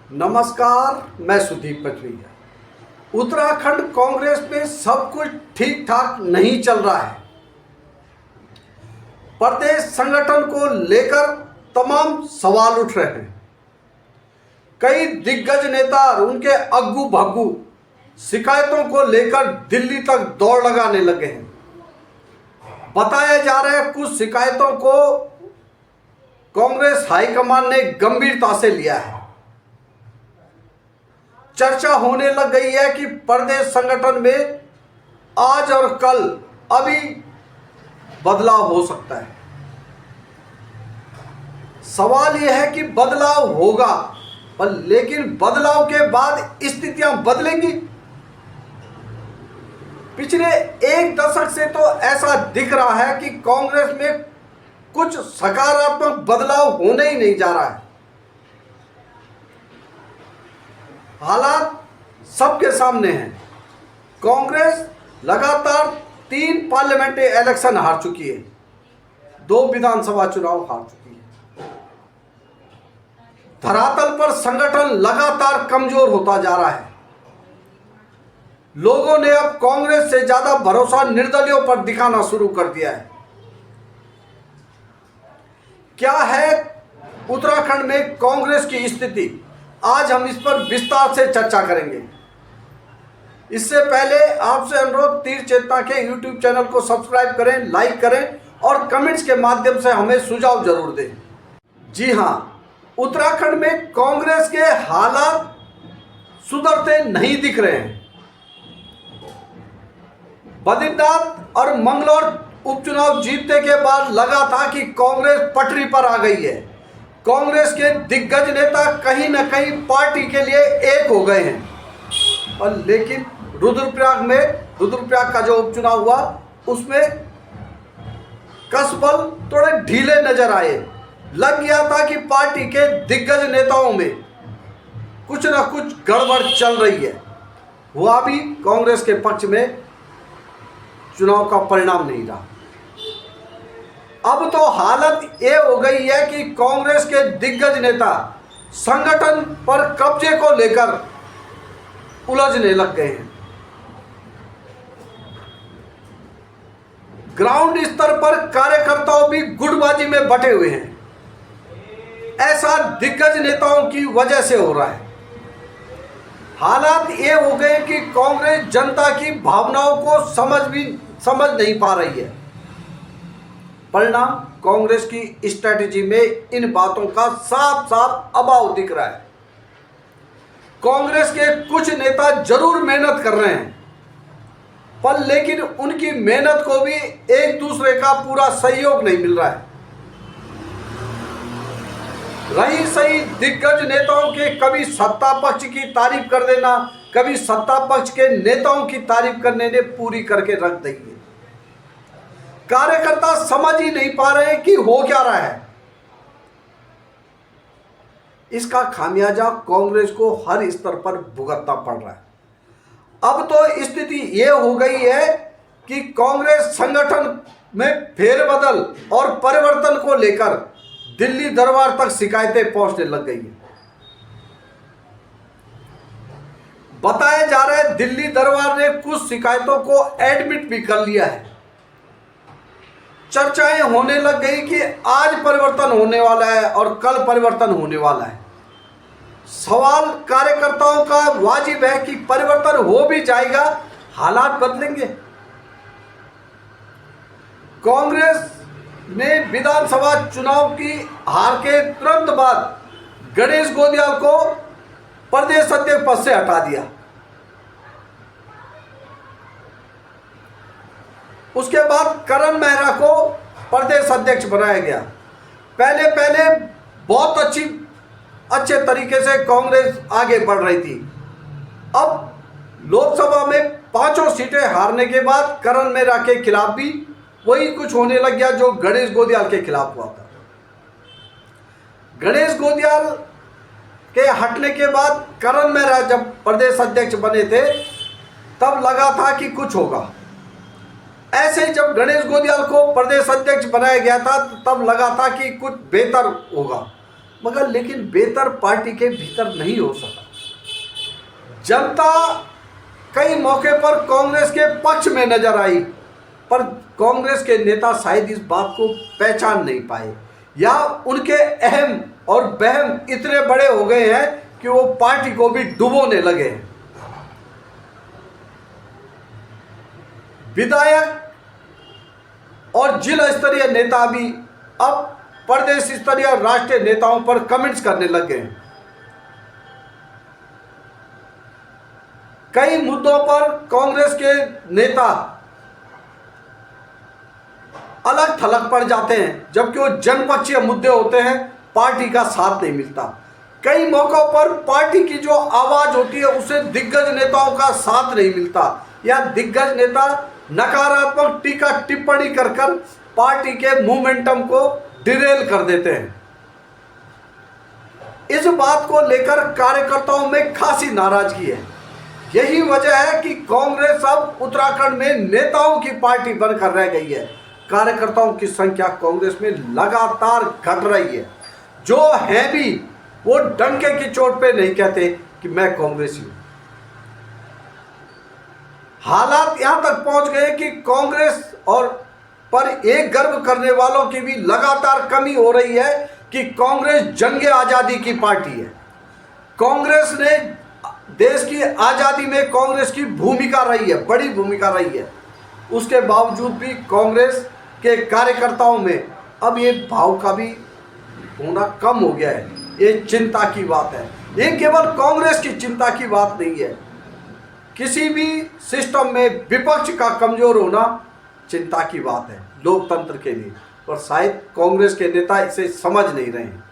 नमस्कार, मैं सुदीप पटरिया। उत्तराखंड कांग्रेस में सब कुछ ठीक ठाक नहीं चल रहा है। प्रदेश संगठन को लेकर तमाम सवाल उठ रहे हैं। कई दिग्गज नेता और उनके अग्गू भग्गू शिकायतों को लेकर दिल्ली तक दौड़ लगाने लगे हैं। बताया जा रहा है कुछ शिकायतों को कांग्रेस हाईकमान ने गंभीरता से लिया है। चर्चा होने लग गई है कि प्रदेश संगठन में आज और कल अभी बदलाव हो सकता है। सवाल यह है कि बदलाव होगा, पर लेकिन बदलाव के बाद स्थितियां बदलेंगी। पिछले एक दशक से तो ऐसा दिख रहा है कि कांग्रेस में कुछ सकारात्मक बदलाव होने ही नहीं जा रहा है। हालात सबके सामने हैं। कांग्रेस लगातार 3 पार्लियामेंट्री इलेक्शन हार चुकी है, 2 विधानसभा चुनाव हार चुकी है। धरातल पर संगठन लगातार कमजोर होता जा रहा है। लोगों ने अब कांग्रेस से ज्यादा भरोसा निर्दलियों पर दिखाना शुरू कर दिया है। क्या है उत्तराखंड में कांग्रेस की स्थिति, आज हम इस पर विस्तार से चर्चा करेंगे। इससे पहले आपसे अनुरोध, तीर चेतना के YouTube चैनल को सब्सक्राइब करें, लाइक करें और कमेंट्स के माध्यम से हमें सुझाव जरूर दें। जी हां, उत्तराखंड में कांग्रेस के हालात सुधरते नहीं दिख रहे हैं। बद्रीनाथ और मंगलौर उपचुनाव जीतने के बाद लगा था कि कांग्रेस पटरी पर आ गई है। कांग्रेस के दिग्गज नेता कहीं न कहीं पार्टी के लिए एक हो गए हैं। और लेकिन रुद्रप्रयाग का जो उपचुनाव हुआ उसमें कसबल थोड़े ढीले नजर आए। लग गया था कि पार्टी के दिग्गज नेताओं में कुछ न कुछ गड़बड़ चल रही है। हुआ भी कांग्रेस के पक्ष में चुनाव का परिणाम नहीं रहा। अब तो हालत ये हो गई है कि कांग्रेस के दिग्गज नेता संगठन पर कब्जे को लेकर उलझने लग गए हैं। ग्राउंड स्तर पर कार्यकर्ताओं भी गुटबाजी में बटे हुए हैं। ऐसा दिग्गज नेताओं की वजह से हो रहा है। हालात ये हो गए कि कांग्रेस जनता की भावनाओं को समझ नहीं पा रही है। परिणाम, कांग्रेस की स्ट्रैटेजी में इन बातों का साफ साफ अभाव दिख रहा है। कांग्रेस के कुछ नेता जरूर मेहनत कर रहे हैं, पर लेकिन उनकी मेहनत को भी एक दूसरे का पूरा सहयोग नहीं मिल रहा है। रही सही दिग्गज नेताओं के कभी सत्ता पक्ष की तारीफ कर देना, कभी सत्ता पक्ष के नेताओं की तारीफ करने ने पूरी करके रख दी है। कार्यकर्ता समझ ही नहीं पा रहे कि हो क्या रहा है। इसका खामियाजा कांग्रेस को हर स्तर पर भुगतना पड़ रहा है। अब तो स्थिति यह हो गई है कि कांग्रेस संगठन में फेरबदल और परिवर्तन को लेकर दिल्ली दरबार तक शिकायतें पहुंचने लग गई हैं। बताया जा रहा है दिल्ली दरबार ने कुछ शिकायतों को एडमिट भी कर लिया है। चर्चाएं होने लग गई कि आज परिवर्तन होने वाला है और कल परिवर्तन होने वाला है। सवाल कार्यकर्ताओं का वाजिब है कि परिवर्तन हो भी जाएगा, हालात बदलेंगे। कांग्रेस ने विधानसभा चुनाव की हार के तुरंत बाद गणेश गोंदियाल को प्रदेश अध्यक्ष पद से हटा दिया। उसके बाद करण मेहरा को प्रदेश अध्यक्ष बनाया गया। पहले बहुत अच्छे तरीके से कांग्रेस आगे बढ़ रही थी। अब लोकसभा में 5 सीटें हारने के बाद करण मेहरा के खिलाफ भी वही कुछ होने लग गया जो गणेश गोंदियाल के खिलाफ हुआ था। गणेश गोंदियाल के हटने के बाद करण मेहरा जब प्रदेश अध्यक्ष बने थे तब लगा था कि कुछ होगा। ऐसे जब गणेश गोंदियाल को प्रदेश अध्यक्ष बनाया गया था तब लगा था कि कुछ बेहतर होगा। मगर लेकिन बेहतर पार्टी के भीतर नहीं हो सका। जनता कई मौके पर कांग्रेस के पक्ष में नजर आई, पर कांग्रेस के नेता शायद इस बात को पहचान नहीं पाए, या उनके अहम और वहम इतने बड़े हो गए हैं कि वो पार्टी को भी डुबोने लगे हैं। विधायक और जिला स्तरीय नेता भी अब प्रदेश स्तरीय और राष्ट्रीय नेताओं पर कमेंट्स करने लगे हैं। कई मुद्दों पर कांग्रेस के नेता अलग थलग पड़ जाते हैं, जबकि वो जनपक्षीय मुद्दे होते हैं, पार्टी का साथ नहीं मिलता। कई मौकों पर पार्टी की जो आवाज होती है उसे दिग्गज नेताओं का साथ नहीं मिलता, या दिग्गज नेता नकारात्मक टीका टिप्पणी कर पार्टी के मोमेंटम को डिरेल कर देते हैं। इस बात को लेकर कार्यकर्ताओं में खासी नाराजगी है। यही वजह है कि कांग्रेस अब उत्तराखंड में नेताओं की पार्टी बनकर रह गई है। कार्यकर्ताओं की संख्या कांग्रेस में लगातार घट रही है। जो है भी वो डंके की चोट पे नहीं कहते कि मैं कांग्रेसी हूं। हालात यहां तक पहुंच गए कि कांग्रेस और पर एक गर्व करने वालों की भी लगातार कमी हो रही है कि कांग्रेस जंगे आजादी की पार्टी है। कांग्रेस ने देश की आजादी में कांग्रेस की भूमिका रही है, बड़ी भूमिका रही है। उसके बावजूद भी कांग्रेस के कार्यकर्ताओं में अब ये भाव का भी होना कम हो गया है। ये चिंता की बात है। ये केवल कांग्रेस की चिंता की बात नहीं है, किसी भी सिस्टम में विपक्ष का कमजोर होना चिंता की बात है लोकतंत्र के लिए, पर शायद कांग्रेस के नेता इसे समझ नहीं रहे हैं।